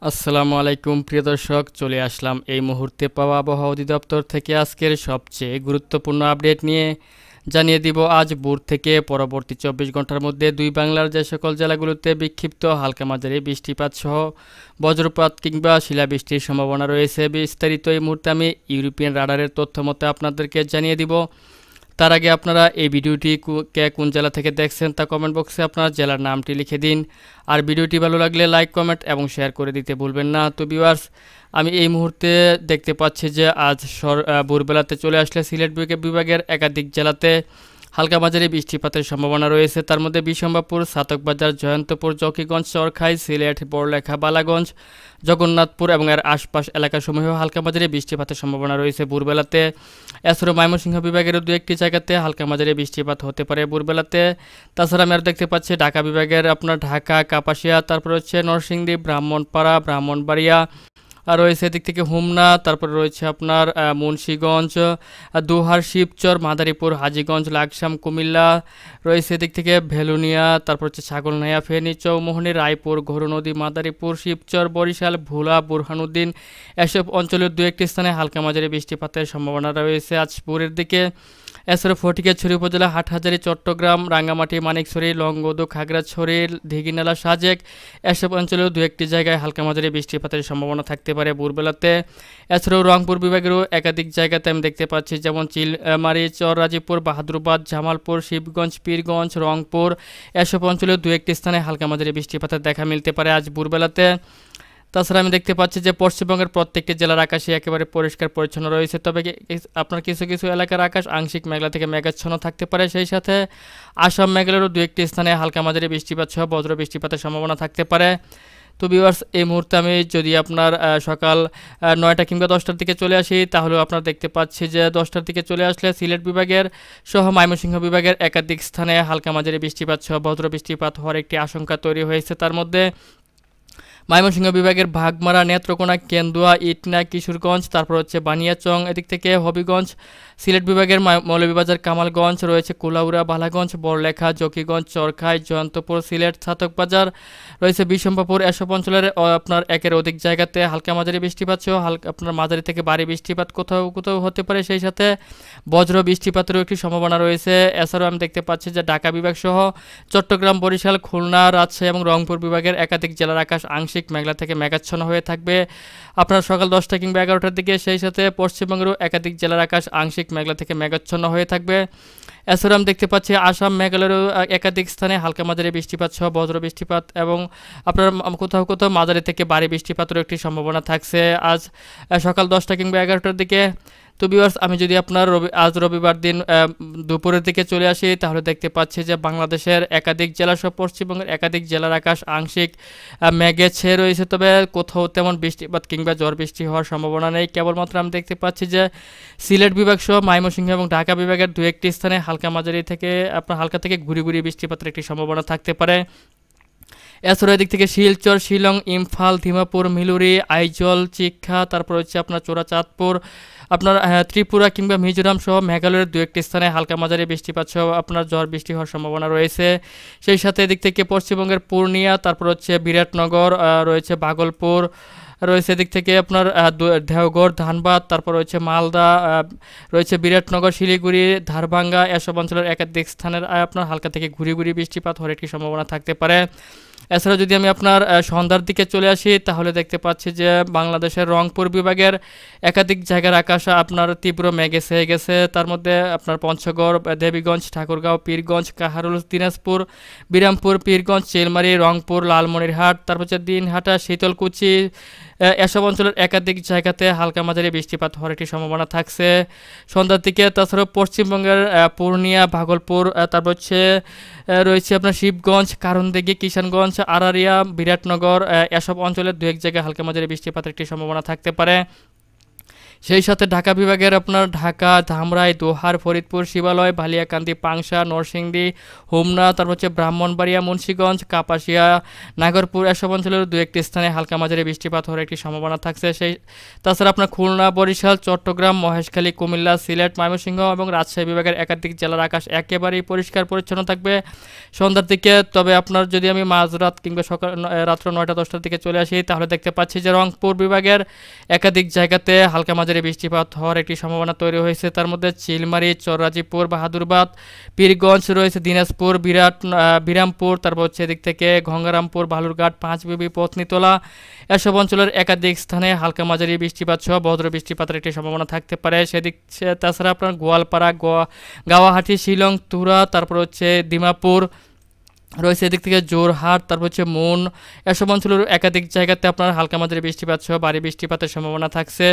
আসসালামু আলাইকুম প্রিয় দর্শক, চলে আসলাম এই মুহূর্তে পাওয়া আবহাওয়া অধিদপ্তর থেকে আজকের সবচেয়ে গুরুত্বপূর্ণ আপডেট নিয়ে। জানিয়ে দিব আজ ভোর থেকে পরবর্তী 24 ঘন্টার মধ্যে দুই বাংলার যে সকল জেলাগুলোতে বিক্ষিপ্ত হালকা মাঝারি বৃষ্টিপাত সহ বজ্রপাত কিংবা শিলাবৃষ্টির সম্ভাবনা রয়েছে। বিস্তারিত এই মুহূর্তে আমি ইউরোপিয়ান রাডারের তথ্য মতে আপনাদেরকে জানিয়ে দিব। তার আগে আপনারা এই ভিডিওটি কে কোন জেলা থেকে দেখছেন তা কমেন্ট বক্সে আপনার জেলার নামটি লিখে দিন। আর ভিডিওটি ভালো লাগলে লাইক কমেন্ট এবং শেয়ার করে দিতে ভুলবেন না। তো ভিউয়ার্স, আমি এই মুহূর্তে দেখতে পাচ্ছি যে আজ ভোরবেলাতে চলে আসলে সিলেট বিভাগের একাধিক জেলাতে হালকা মাঝারি বৃষ্টিপাতের সম্ভাবনা রয়েছে। তার মধ্যে বিশম্বাপুর, সাতকবাজার, জয়ন্তপুর, জকিগঞ্জ, চরখাই, সিলেট, বড়লেখা, বালাগঞ্জ, জগন্নাথপুর এবং এর আশপাশ এলাকাসমূহেও হালকা মাঝারি বৃষ্টিপাতের সম্ভাবনা রয়েছে ভোরবেলাতে। এছাড়াও ময়মনসিংহ বিভাগের দু একটি জায়গাতে হালকা মাঝারি বৃষ্টিপাত হতে পারে ভোরবেলাতে। তাছাড়া আমি আর দেখতে পাচ্ছি ঢাকা বিভাগের আপনার ঢাকা, কাপাসিয়া, তারপর হচ্ছে নরসিংদী, ব্রাহ্মণপাড়া, ব্রাহ্মণবাড়িয়া, আর রয়েছে এদিক থেকে হোমনা, তারপরে রয়েছে আপনার মুন্সীগঞ্জ, দোহার, শিবচর, মাদারীপুর, হাজীগঞ্জ, লাকসাম, কুমিল্লা, রয়েছে এদিক থেকে ভেলুনিয়া, তারপর হচ্ছে ছাগলনাইয়া, ফেনী, চৌমোহনী, রায়পুর, ঘোরনদী, মাদারীপুর, শিবচর, বরিশাল, ভোলা, বুরহানুদ্দিন, এসব অঞ্চলের দু একটি স্থানে হালকা মাঝারি বৃষ্টিপাতের সম্ভাবনা রয়েছে আজ ভোরের দিকে। এছাড়া ফটিকছড়ি উপজেলা, হাটহাজারী, চট্টগ্রাম, রাঙ্গামাটি, মানিকছড়ি, লংগদু, খাগড়াছড়ি, দিঘিনালা, সাজেক, এসব অঞ্চলেও দু একটি জায়গায় হালকা মাঝারি বৃষ্টিপাতের সম্ভাবনা থাকতে পারে ভোরবেলাতে। এছাড়াও রংপুর বিভাগেরও একাধিক জায়গাতে আমি দেখতে পাচ্ছি, যেমন চিলমারি, চররাজীপুর, বাহাদুরাবাদ, জামালপুর, শিবগঞ্জ, পীরগঞ্জ, রংপুর, এসব অঞ্চলেও দু একটি স্থানে হালকা মাঝারি বৃষ্টিপাতের দেখা মিলতে পারে আজ ভোরবেলাতে। তাছাড়া আমি দেখতে পাচ্ছি যে পশ্চিমবঙ্গের প্রত্যেকটি জেলার আকাশে একেবারে পরিষ্কার পরিচ্ছন্ন রয়েছে, তবে আপনার কিছু কিছু এলাকার আকাশ আংশিক মেঘলা থেকে মেঘাচ্ছন্ন থাকতে পারে। সেই সাথে আসাম, মেঘালয়েরও দু একটি স্থানে হালকা মাঝারি বৃষ্টিপাত সহ বজ্র বৃষ্টিপাতের সম্ভাবনা থাকতে পারে। তো ভিউয়ার্স, এই মুহূর্তে আমি যদি আপনার সকাল 9টা কিংবা 10টার দিকে চলে আসি, তাহলেও আপনারা দেখতে পাচ্ছি যে 10টার দিকে চলে আসলে সিলেট বিভাগের সহ ময়মনসিংহ বিভাগের একাধিক স্থানে হালকা মাঝারি বৃষ্টিপাত সহ বজ্র বৃষ্টিপাত হওয়ার একটি আশঙ্কা তৈরি হয়েছে। তার মধ্যে ময়মনসিংহ বিভাগের ভাগমারা, নেত্রকোনা, কেন্দুয়া, ইটনা, কিশোরগঞ্জ, তারপর হচ্ছে বানিয়াচং, এদিক থেকে হবিগঞ্জ। সিলেট বিভাগের মৌলভীবাজার, কামালগঞ্জ, রয়েছে কুলাউড়া, বালাগঞ্জ, বড়লেখা, জকিগঞ্জ, চরখাই, জয়ন্তপুর, সিলেট, ছাতকবাজার, রয়েছে বিশম্বাপুর, এসব অঞ্চলের আপনার একের অধিক জায়গাতে হালকা মাঝারি বৃষ্টিপাত সহ আপনার মাঝারি থেকে ভারী বৃষ্টিপাত কোথাও কোথাও হতে পারে। সেই সাথে বজ্র বৃষ্টিপাতেরও একটি সম্ভাবনা রয়েছে। এছাড়াও আমি দেখতে পাচ্ছি যে ঢাকা বিভাগ সহ চট্টগ্রাম, বরিশাল, খুলনা, রাজশাহী এবং রংপুর বিভাগের একাধিক জেলার আকাশ আংশিক মেঘলা থেকে মেঘাচ্ছন্ন হয়ে থাকবে আপনার সকাল 10টা কিংবা 11টার দিকে। সেই সাথে পশ্চিমবঙ্গেরও একাধিক জেলার আকাশ আংশিক মেঘলা থেকে মেঘাচ্ছন্ন হয়ে থাকবে। এছাড়া আমি দেখতে পাচ্ছি আসাম, মেঘালয়েরও একাধিক স্থানে হালকা মাঝারি বৃষ্টিপাত সহ বজ্র বৃষ্টিপাত এবং আপনার কোথাও কোথাও মাঝারি থেকে ভারী বৃষ্টিপাতেরও একটি সম্ভাবনা থাকছে আজ সকাল 10টা কিংবা 11টার দিকে। তো ভিউয়ার্স, আমি যদি আপনার আজ রবিবার দিন দুপুরের দিকে চলে আসি, তাহলে দেখতে পাচ্ছি যে বাংলাদেশের একাধিক জেলা সহ পশ্চিমবঙ্গের একাধিক জেলার আকাশ আংশিক মেঘে ছেয়ে রয়েছে, তবে কোথাও তেমন বৃষ্টিপাত কিংবা ঝড় বৃষ্টি হওয়ার সম্ভাবনা নেই। কেবলমাত্র আমি দেখতে পাচ্ছি যে সিলেট বিভাগ সহ ময়মনসিংহ এবং ঢাকা বিভাগের দু একটি স্থানে হালকা মাঝারি থেকে আপনার হালকা থেকে ঘুরি ঘুরি বৃষ্টিপাতের একটি সম্ভাবনা থাকতে পারে। এছাড়া এদিক থেকে শিলচর, শিলং, ইম্ফল, ধিমাপুর, মিলুরি, আইজল, চিক্ষা, তারপর হচ্ছে আপনার চোরাচাঁদপুর, আপনার ত্রিপুরা কিংবা মিজোরাম সহ মেঘালয়ের দু একটি স্থানে হালকা মাঝারি বৃষ্টিপাত সহ আপনার ঝড় বৃষ্টি হওয়ার সম্ভাবনা রয়েছে। সেই সাথে এদিক থেকে পশ্চিমবঙ্গের পূর্ণিয়া, তারপর হচ্ছে বিরাটনগর, রয়েছে ভাগলপুর, রয়েছে এদিক থেকে আপনার দেওঘর, ধানবাদ, তারপর রয়েছে মালদা, রয়েছে বিরাটনগর, শিলিগুড়ি, ধারভাঙ্গা, এসব অঞ্চলের একাধিক স্থানের আপনার হালকা থেকে ঘুরি ঘুরি বৃষ্টিপাত হওয়ার একটি সম্ভাবনা থাকতে পারে। এছাড়া যদি আমি আপনার সন্ধ্যার দিকে চলে আসি, তাহলে দেখতে পাচ্ছি যে বাংলাদেশের রংপুর বিভাগের একাধিক জায়গার আকাশ আপনার তীব্র মেঘে ছেয়ে গেছে। তার মধ্যে আপনার পঞ্চগড়, দেবীগঞ্জ, ঠাকুরগাঁও, পীরগঞ্জ, কাহারুল, দিনাজপুর, বিরামপুর, পীরগঞ্জ, চিলমারি, রংপুর, লালমনিরহাট, তারপর হচ্ছে দিনহাটা, শীতলকুচি, এসব অঞ্চলের একাধিক জায়গাতে হালকা মাঝারি বৃষ্টিপাত হওয়ার একটি সম্ভাবনা থাকছে সন্ধ্যার দিকে। তাছাড়াও পশ্চিমবঙ্গের পূর্ণিয়া, ভাগলপুর, তারপর হচ্ছে রয়েছে আপনার শিবগঞ্জ, কারণদিঘি, কিষানগঞ্জ, আরারিয়া, বিরাটনগর, এসব অঞ্চলের দু এক জায়গায় হালকা মাঝারি বৃষ্টিপাতের একটি সম্ভাবনা থাকতে পারে। সেই সাথে ঢাকা বিভাগের আপনার ঢাকা, ধামরাই, দোহার, ফরিদপুর, শিবালয়, বালিয়াকান্দি, পাংশা, নরসিংদী, হোমনা, তারপর হচ্ছে ব্রাহ্মণবাড়িয়া, মুন্সিগঞ্জ, কাপাসিয়া, নাগরপুর এসব অঞ্চলের দু একটি স্থানে হালকা মাঝারি বৃষ্টিপাত হওয়ার একটি সম্ভাবনা থাকছে। তাছাড়া আপনার খুলনা, বরিশাল, চট্টগ্রাম, মহেশখালী, কুমিল্লা, সিলেট, ময়মনসিংহ এবং রাজশাহী বিভাগের একাধিক জেলার আকাশ একেবারেই পরিষ্কার পরিচ্ছন্ন থাকবে সন্ধ্যার দিকে। তবে আপনার যদি আমি মাঝরাত কিংবা রাত্র 9টা-10টার দিকে চলে আসি, তাহলে দেখতে পাচ্ছি যে রংপুর বিভাগের একাধিক জায়গাতে হালকা মাঝারি বৃষ্টিপাত হওয়ার একটি সম্ভাবনা তৈরি হয়েছে। তার মধ্যে চিলমারি, চররাজিপুর, বাহাদুরবাদ, পীরগঞ্জ রয়েছে, দিনাজপুর, বিরামপুর, তারপর হচ্ছে এদিক থেকে গঙ্গারামপুর, বালুরঘাট, পাঁচবিবি, পত্নীতলা এসব অঞ্চলের একাধিক স্থানে হালকা মাঝারি বৃষ্টিপাত সহ বজ্র বৃষ্টিপাতের একটি সম্ভাবনা থাকতে পারে। তাছাড়া আপনার গোয়ালপাড়া, গাওয়াহাটি, শিলং, তুরা, তারপর হচ্ছে দিমাপুর রয়েছে, এদিক থেকে জোরহাট, তারপর হচ্ছে মুন এসব অঞ্চলের একাধিক জায়গাতে আপনার হালকা মাঝারি বৃষ্টিপাত সহ ভারী বৃষ্টিপাতের সম্ভাবনা থাকছে।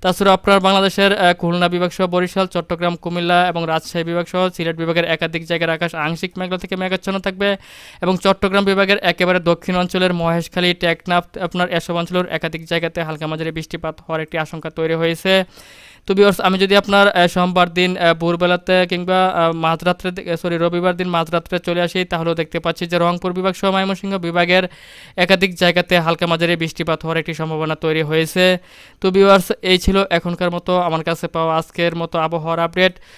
তাছাড়া আপনার বাংলাদেশের খুলনা বিভাগ সহ বরিশাল, চট্টগ্রাম, কুমিল্লা এবং রাজশাহী বিভাগ সহ সিলেট বিভাগের একাধিক জায়গার আকাশ আংশিক মেঘলা থেকে মেঘাচ্ছন্ন থাকবে এবং চট্টগ্রাম বিভাগের একেবারে দক্ষিণ অঞ্চলের মহেশখালী, টেকনাফ আপনার এসব অঞ্চলের একাধিক জায়গাতে হালকা মাঝারি বৃষ্টিপাত হওয়ার একটি আশঙ্কা তৈরি হয়েছে। তো ভিউয়ার্স, আমি যদি আপনার সোমবার দিন ভোরবেলাতে কিংবা রবিবার দিন মাঝরাত্রে চলে আসি, তাহলেও দেখতে পাচ্ছি যে রংপুর বিভাগ সহ ময়মনসিংহ বিভাগের একাধিক জায়গাতে হালকা মাঝারি বৃষ্টিপাত হওয়ার একটি সম্ভাবনা তৈরি হয়েছে। তো ভিউয়ার্স, এই ছিল এখনকার মতো আমার কাছে পাওয়া আজকের মতো আবহাওয়ার আপডেট।